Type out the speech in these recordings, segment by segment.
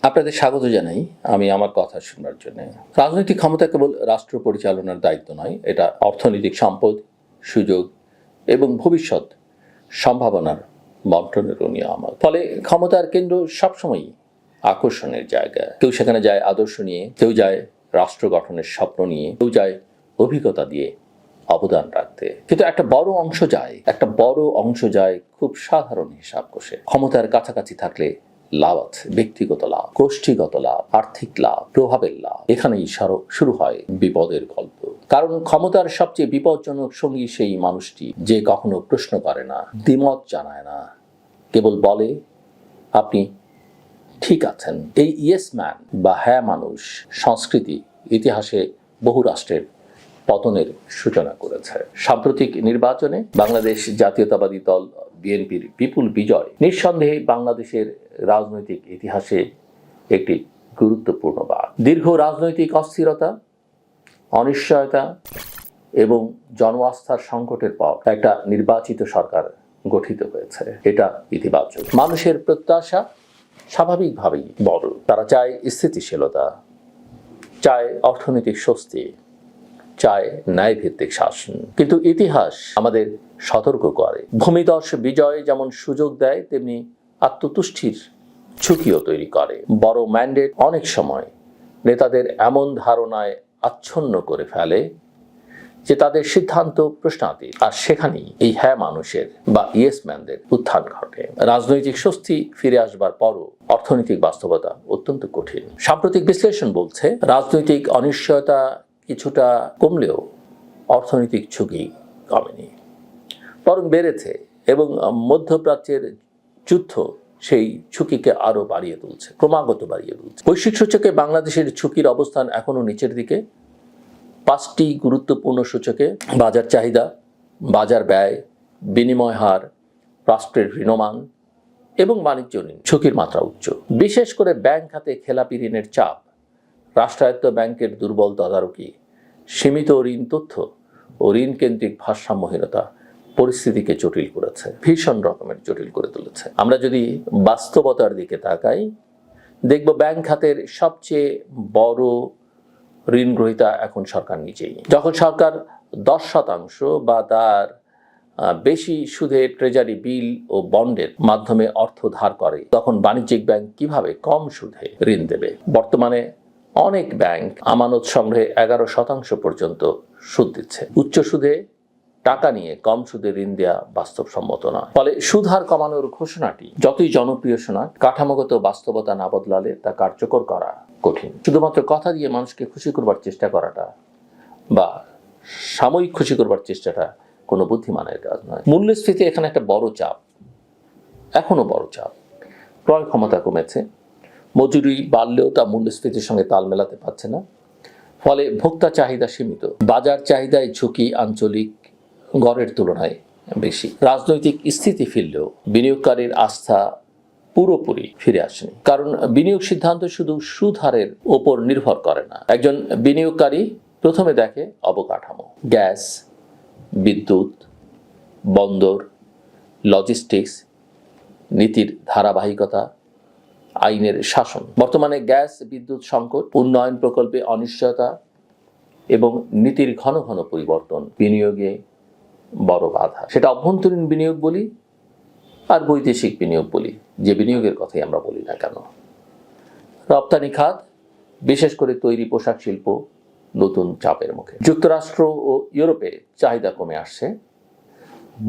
আপনাদের স্বাগত জানাই। আমি আমার কথা শুনবার জন্য। রাজনৈতিক ক্ষমতা কেবল রাষ্ট্র পরিচালনার দায়িত্ব নয়, এটা অর্থনৈতিক সম্পদ, সুযোগ এবং ভবিষ্যৎ সম্ভাবনার বন্টনেরও নিয়ামক। ফলে ক্ষমতার কেন্দ্র সবসময়ই আকর্ষণের জায়গা। কেউ সেখানে যায় আদর্শ নিয়ে, কেউ যায় রাষ্ট্র গঠনের স্বপ্ন নিয়ে, কেউ যায় অভিজ্ঞতা দিয়ে অবদান রাখতে। কিন্তু একটা বড় অংশ যায় খুব সাধারণ হিসাব কষে। ক্ষমতার কাছাকাছি থাকলে লাভ আছে, ব্যক্তিগত লাভ, গোষ্ঠীগত লাভ, আর্থিক লাভ, প্রভাবের লাভ। এখানেই শুরু হয় বিপদের গল্প। কারণ ক্ষমতার সবচেয়ে বিপজ্জনক সঙ্গী সেই মানুষটি যে কখনো প্রশ্ন করে না, দ্বিমত জানায় না, কেবল বলে আপনি ঠিক আছেন। এই ইয়েস ম্যান বা হ্যাঁ মানুষ সংস্কৃতি ইতিহাসে বহু রাষ্ট্রের পতনের সূচনা করেছে। সাম্প্রতিক নির্বাচনে বাংলাদেশ জাতীয়তাবাদী দল বিএনপির বিপুল বিজয় নিঃসন্দেহে বাংলাদেশের রাজনৈতিক ইতিহাসে একটি গুরুত্বপূর্ণ বাঁক। দীর্ঘ রাজনৈতিক অস্থিরতা, অনিশ্চয়তা এবং জনআস্থার সংকটের পর একটা নির্বাচিত সরকার গঠিত হয়েছে। এটা ইতিবাচক। মানুষের প্রত্যাশা স্বাভাবিকভাবেই বড়। তারা চায় স্থিতিশীলতা, চায় অর্থনৈতিক স্বস্তি, চায় ন্যায়ভিত্তিক শাসন। কিন্তু ইতিহাস আমাদের সতর্ক করে, ভূমিধস বিজয় যেমন সুযোগ দেয়, তেমনি আত্মতুষ্টির ঝুঁকিও তৈরি করে। বড় ম্যান্ডেট অনেক সময় নেতাদের এমন ধারণায় আচ্ছন্ন করে ফেলে যে তাদের সিদ্ধান্ত প্রশ্নাতীত। আর সেখানেই এই হ্যাঁ মানুষের বা ইয়েস ম্যানদের উত্থান ঘটে। রাজনৈতিক স্বস্তি ফিরে আসবার পরও অর্থনৈতিক বাস্তবতা অত্যন্ত কঠিন। সাম্প্রতিক বিশ্লেষণ বলছে রাজনৈতিক অনিশ্চয়তা কিছুটা কমলেও অর্থনৈতিক ঝুঁকি কমেনি, বরং বেড়েছে এবং মধ্যপ্রাচ্যের যুদ্ধ সেই ঝুঁকিকে আরো ক্রমাগত বাড়িয়ে তুলছে। বৈশ্বিক সূচকে বাংলাদেশের ঝুঁকির অবস্থান এখনো নিচের দিকে। 5টি গুরুত্বপূর্ণ সূচকে বাজার চাহিদা, বাজার ব্যয়, বিনিময় হার, রাষ্ট্রের ঋণমান এবং বাণিজ্য ঋণ ঝুঁকির মাত্রা উচ্চ। বিশেষ করে ব্যাংক খাতে খেলাপি ঋণের চাপ, রাষ্ট্রায়ত্ত ব্যাংকের দুর্বল তদারকি, সীমিত ঋণ তথ্য ও ঋণ কেন্দ্রিক ভারসাম্যহীনতা পরিস্থিতিকে জটিল করেছে, ভীষণ রকমের জটিল করে তুলেছে। আমরা যদি বাস্তবতার দিকে তাকাই, দেখব ব্যাংক খাতের সবচেয়ে বড় ঋণ গ্রহীতা এখন সরকার নিজেই। যখন সরকার 10% বা তার বেশি সুদে ট্রেজারি বিল ও বন্ডের মাধ্যমে অর্থ ধার করে, তখন বাণিজ্যিক ব্যাংক কিভাবে কম সুদে ঋণ দেবে? বর্তমানে অনেক ব্যাংক আমানত সংগ্রহে 11% পর্যন্ত সুদ দিচ্ছে। উচ্চ সুদে টাকা নিয়ে কম সুদে ঋণ দেওয়া বাস্তবসম্মত নয়। ফলে সুদ হার কমানোর ঘোষণাটি যতই জনপ্রিয় শোনাক, কাঠামোগত বাস্তবতা না বদলালে তা কার্যকর করা কঠিন। শুধুমাত্র কথা দিয়ে মানুষকে খুশি করবার চেষ্টা করাটা বা সাময়িক খুশি করবার চেষ্টাটা কোনো বুদ্ধিমানের কাজ নয়। মূল্যস্ফীতি এখানে একটা বড় চাপ, এখনো বড় চাপ। ক্রয় ক্ষমতা কমেছে, মজুরি বাড়লেও তা মূল্যস্ফীতির সঙ্গে তাল মেলাতে পারছে না। ফলে ভোক্তা চাহিদা সীমিত, বাজার চাহিদায় ঝুঁকি আঞ্চলিক গড়ের তুলনায় বেশি। রাজনৈতিক স্থিতি ফিরলেও বিনিয়োগকারীর আস্থা পুরোপুরি ফিরে আসেনি। কারণ বিনিয়োগ সিদ্ধান্ত শুধু সুদ হারের ওপর নির্ভর করে না। একজন বিনিয়োগকারী প্রথমে দেখে অবকাঠামো, গ্যাস, বিদ্যুৎ, বন্দর, লজিস্টিক্স, নীতির ধারাবাহিকতা, আইনের শাসন। বর্তমানে গ্যাস বিদ্যুৎ সংকট, উন্নয়ন প্রকল্পে অনিশ্চয়তা এবং নীতির ঘন ঘন পরিবর্তন বিনিয়োগে বড় বাধা। সেটা অভ্যন্তরীণ বিনিয়োগ বলি আর বৈদেশিক বিনিয়োগ বলি, যে বিনিয়োগের কথাই আমরা বলি না কেন। রপ্তানি খাত, বিশেষ করে তৈরি পোশাক শিল্প নতুন চাপের মুখে। যুক্তরাষ্ট্র ও ইউরোপে চাহিদা কমে আসছে।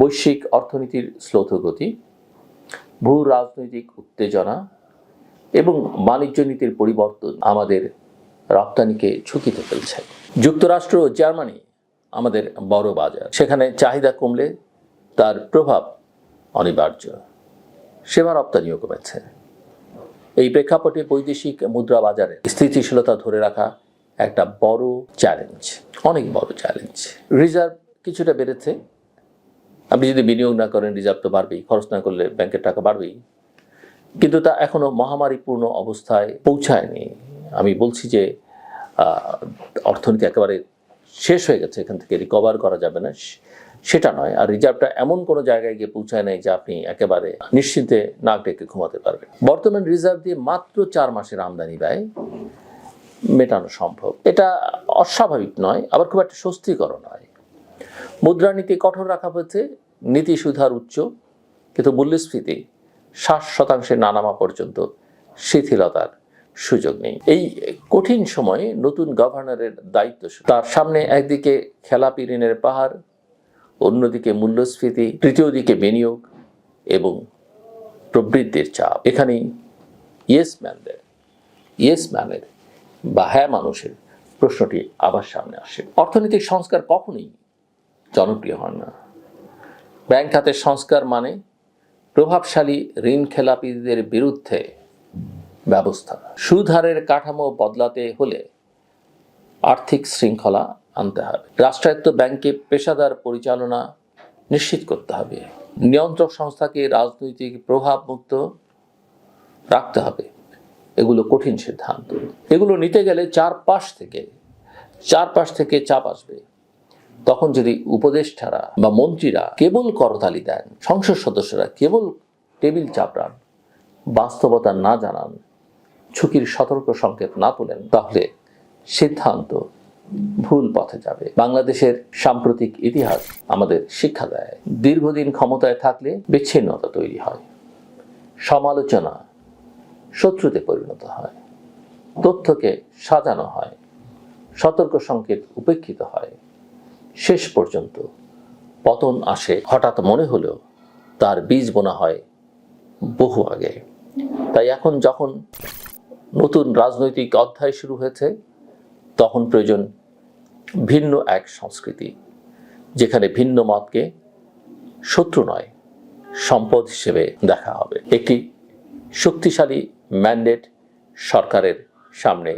বৈশ্বিক অর্থনীতির শ্লথগতি, ভূ রাজনৈতিক উত্তেজনা এবং বাণিজ্য নীতির পরিবর্তন আমাদের রপ্তানিকে ঝুঁকিতে ফেলছে। যুক্তরাষ্ট্র ও জার্মানি আমাদের বড় বাজার, সেখানে চাহিদা কমলে তার প্রভাব অনিবার্য। সেবা রপ্তানিও কমেছে। এই প্রেক্ষাপটে বৈদেশিক মুদ্রা বাজারে স্থিতিশীলতা ধরে রাখা একটা বড় চ্যালেঞ্জ, অনেক বড় চ্যালেঞ্জ। রিজার্ভ কিছুটা বেড়েছে। আপনি যদি বিনিয়োগ না করেন, রিজার্ভ তো বাড়বেই, খরচ না করলে ব্যাংকের টাকা বাড়বেই, কিন্তু তা এখনো মহামারীপূর্ণ অবস্থায় পৌঁছায়নি। আমি বলছি যে অর্থনীতি একেবারে শেষ হয়ে গেছে, এখান থেকে রিকভার করা যাবে না, সেটা নয়। আর রিজার্ভটা এমন কোনো জায়গায় গিয়ে পৌঁছায় নাই যে আপনি একেবারে নিশ্চিন্তে নাক ডেকে ঘুমাতে পারবেন। বর্তমান রিজার্ভ দিয়ে মাত্র 4 মাসের আমদানি ব্যয় মেটানো সম্ভব। এটা অস্বাভাবিক নয়, আবার খুব একটা স্বস্তিকর নয়। মুদ্রানীতি কঠোর রাখা হয়েছে, নীতি সুধার উচ্চ, কিন্তু মূল্যস্ফীতি 60% না নামা পর্যন্ত শিথিলতার সুযোগ নেই। এই কঠিন সময়ে নতুন গভর্নরের দায়িত্ব, তার সামনে একদিকে খেলাপি ঋণের পাহাড়, অন্যদিকে মূল্যস্ফীতি, তৃতীয় দিকে বিনিয়োগ এবং প্রবৃদ্ধির চাপ। এখানেই ইয়েস ম্যানের বা হ্যাঁ মানুষের প্রশ্নটি আবার সামনে আসে। অর্থনৈতিক সংস্কার কখনোই জনপ্রিয় হয় না। ব্যাংক খাতের সংস্কার মানে প্রভাবশালী ঋণ খেলাপিদের বিরুদ্ধে ব্যবস্থা। সুদ হারের কাঠামো বদলাতে হলে আর্থিক শৃঙ্খলা আনতে হবে। রাষ্ট্রায়ত্ত ব্যাংকে পেশাদার পরিচালনা নিশ্চিত করতে হবে। নিয়ন্ত্রক সংস্থাকে রাজনৈতিক প্রভাব মুক্ত রাখতে হবে। এগুলো কঠিন সিদ্ধান্ত। এগুলো নিতে গেলে চারপাশ থেকে চাপ আসবে। তখন যদি উপদেষ্টারা বা মন্ত্রীরা কেবল করতালি দেন, সংসদ সদস্যরা কেবল টেবিল চাপড়ান, বাস্তবতা না জানান, ঝুঁকির সতর্ক সংকেত না তোলেন, তাহলে সিদ্ধান্ত ভুল পথে যাবে। বাংলাদেশের সাম্প্রতিক ইতিহাস আমাদের শিক্ষা দেয়, দীর্ঘদিন ক্ষমতায় থাকলে বিচ্ছিন্নতা তৈরি হয়, সমালোচনা শত্রুতে পরিণত হয়, তথ্যকে সাজানো হয়, সতর্ক সংকেত উপেক্ষিত হয়, শেষ পর্যন্ত পতন আসে। হঠাৎ মনে হলেও তার বীজ বোনা হয় বহু আগে। তাই এখন যখন নতুন রাজনৈতিক অধ্যায় শুরু হয়েছে, তখন প্রয়োজন ভিন্ন এক সংস্কৃতি, যেখানে ভিন্ন মতকে শত্রু নয়, সম্পদ হিসেবে দেখা হবে। একটি শক্তিশালী ম্যান্ডেট সরকারের সামনে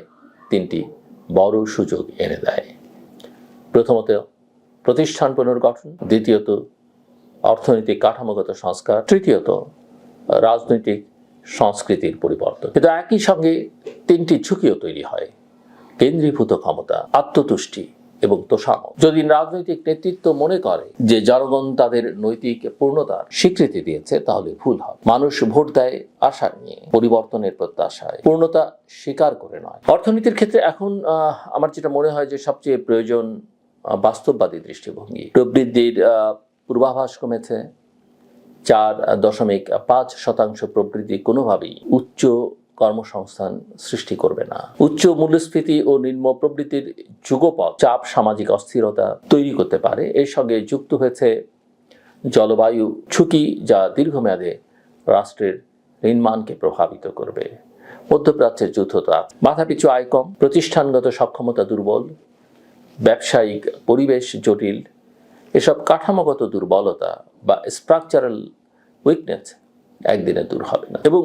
3টি বড় সুযোগ এনে দেয়। প্রথমত, প্রতিষ্ঠান পুনর্গঠন, দ্বিতীয়ত অর্থনৈতিক কাঠামোগত সংস্কার, তৃতীয়ত রাজনৈতিক সংস্কৃতির পরিবর্তন। কিন্তু একই সঙ্গে 3টি ঝুঁকিও তৈরি হয়: কেন্দ্রীভূত ক্ষমতা, আত্মতুষ্টি এবং তোষামত। যদি রাজনৈতিক নেতৃত্ব মনে করে যে জনগণ তাদের নৈতিক পূর্ণতার স্বীকৃতি দিয়েছে, তাহলে ভুল হবে। মানুষ ভোট দেয় আশা নিয়ে, পরিবর্তনের প্রত্যাশায়, পূর্ণতা স্বীকার করে নয়। অর্থনীতির ক্ষেত্রে এখন আমার যেটা মনে হয় যে সবচেয়ে প্রয়োজন বাস্তববাদী দৃষ্টিভঙ্গি। প্রবৃদ্ধির পূর্বাভাস কমেছে। 4.5% প্রবৃদ্ধি কোনোভাবেই উচ্চ কর্মসংস্থান সৃষ্টি করবে না। উচ্চ মূল্যস্ফীতি ও নিম্ন প্রবৃদ্ধির যুগপৎ চাপ সামাজিক অস্থিরতা তৈরি করতে পারে। এর সঙ্গে যুক্ত হয়েছে জলবায়ু ঝুঁকি, যা দীর্ঘমেয়াদে রাষ্ট্রের ঋণমানকে প্রভাবিত করবে। মধ্যপ্রাচ্যের যুদ্ধতা, মাথাপিছু আয় কম, প্রতিষ্ঠানগত সক্ষমতা দুর্বল, ব্যবসায়িক পরিবেশ জটিল, এসব কাঠামোগত দুর্বলতা বা স্ট্রাকচারাল উইকনেস একদিনে দূর হবে না। এবং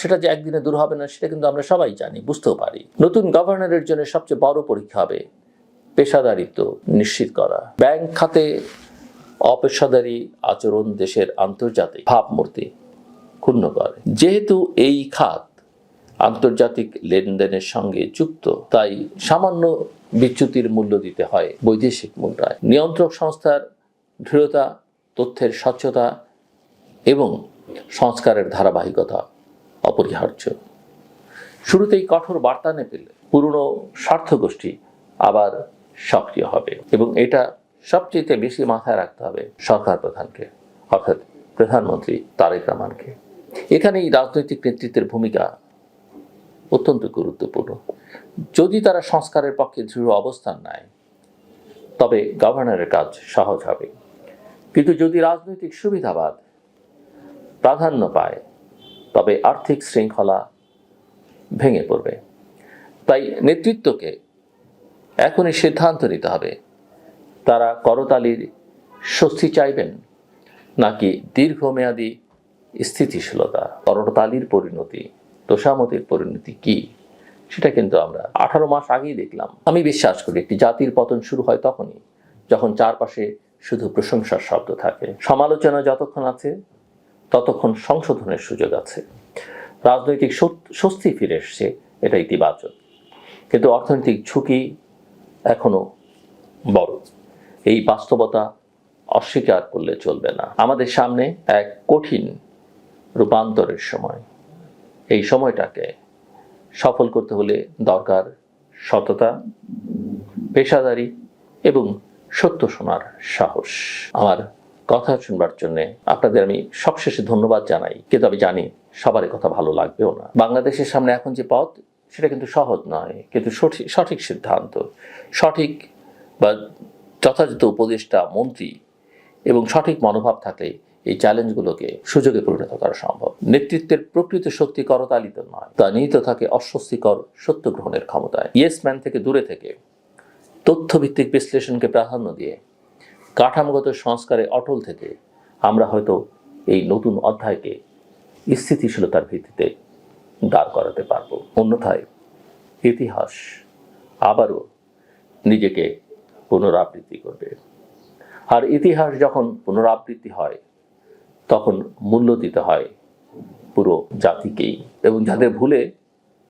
সেটা যে একদিনে দূর হবে না সেটা কিন্তু আমরা সবাই জানি, বুঝতেও পারি। নতুন গভর্নরের জন্য সবচেয়ে বড় পরীক্ষা হবে পেশাদারিত্ব নিশ্চিত করা। ব্যাংক খাতে অপেশাদারি আচরণ দেশের আন্তর্জাতিক ভাবমূর্তি ক্ষুণ্ণ করে। যেহেতু এই খাত আন্তর্জাতিক লেনদেনের সঙ্গে যুক্ত, তাই সামান্য বিচ্যুতির মূল্য দিতে হয় বৈদেশিক মুদ্রায়। নিয়ন্ত্রক সংস্থার দৃঢ়তা, তথ্যের স্বচ্ছতা এবং সংস্কারের ধারাবাহিকতা অপরিহার্য। শুরুতেই কঠোর বার্তা না পেলে পুরনো স্বার্থগোষ্ঠী আবার সক্রিয় হবে, এবং এটা সবচেয়ে বেশি মাথায় রাখতে হবে সরকার প্রধানকে, অর্থাৎ প্রধানমন্ত্রী তারেক রহমানকে। এখানেই রাজনৈতিক নেতৃত্বের ভূমিকা অত্যন্ত গুরুত্বপূর্ণ। যদি তারা সংস্কারের পক্ষে দৃঢ় অবস্থান নেয়, তবে গভর্নরের কাজ সহজ হবে। কিন্তু যদি রাজনৈতিক সুবিধাবাদ প্রাধান্য পায়, তবে আর্থিক শৃঙ্খলা ভেঙে পড়বে। তাই নেতৃত্বকে এখনই সিদ্ধান্ত নিতে হবে, তারা করতালির স্বস্তি চাইবেন নাকি দীর্ঘমেয়াদী স্থিতিশীলতা। করতালির পরিণতি, তোষামতির পরিণতি কি, সেটা কিন্তু আমরা 18 মাস আগেই দেখলাম। আমি বিশ্বাস করি একটি জাতির পতন শুরু হয় তখনই, যখন চারপাশে শুধু প্রশংসার শব্দ থাকে। সমালোচনা যতক্ষণ আছে, ততক্ষণ সংশোধনের সুযোগ আছে। রাজনৈতিক স্বস্তি ফিরে এসছে, এটা ইতিবাচক। কিন্তু অর্থনৈতিক ঝুঁকি এখনো বড়। এই বাস্তবতা অস্বীকার করলে চলবে না। আমাদের সামনে এক কঠিন রূপান্তরের সময়। এই সময়টাকে সফল করতে হলে দরকার সততা, পেশাদারি এবং সত্য শোনার সাহস। আমার কথা শুনবার জন্য আপনাদের আমি সবশেষে ধন্যবাদ জানাই, কিন্তু আমি জানি সবারই কথা ভালো লাগবেও না। বাংলাদেশের সামনে এখন যে পথ, সেটা কিন্তু সহজ নয়, কিন্তু সঠিক সিদ্ধান্ত, সঠিক বা যথাযথ উপদেষ্টা, মন্ত্রী এবং সঠিক মনোভাব থাকলে এই চ্যালেঞ্জগুলোকে সুযোগে পরিণত করা সম্ভব। নেতৃত্বের প্রকৃত শক্তি করতালিত নয়, তা নিহিত থাকে অস্বস্তিকর সত্য গ্রহণের ক্ষমতায়। ইয়েস ম্যান থেকে দূরে থেকে তথ্যভিত্তিক বিশ্লেষণকে প্রাধান্য দিয়ে কাঠামোগত সংস্কারে অটল থেকে আমরা হয়তো এই নতুন অধ্যায়কে স্থিতিশীলতার ভিত্তিতে দাঁড় করাতে পারব। অন্যথায় ইতিহাস আবারও নিজেকে পুনরাবৃত্তি করবে। আর ইতিহাস যখন পুনরাবৃত্তি হয়, তখন মূল্য দিতে হয় পুরো জাতিকেই। এবং যাদের ভুলে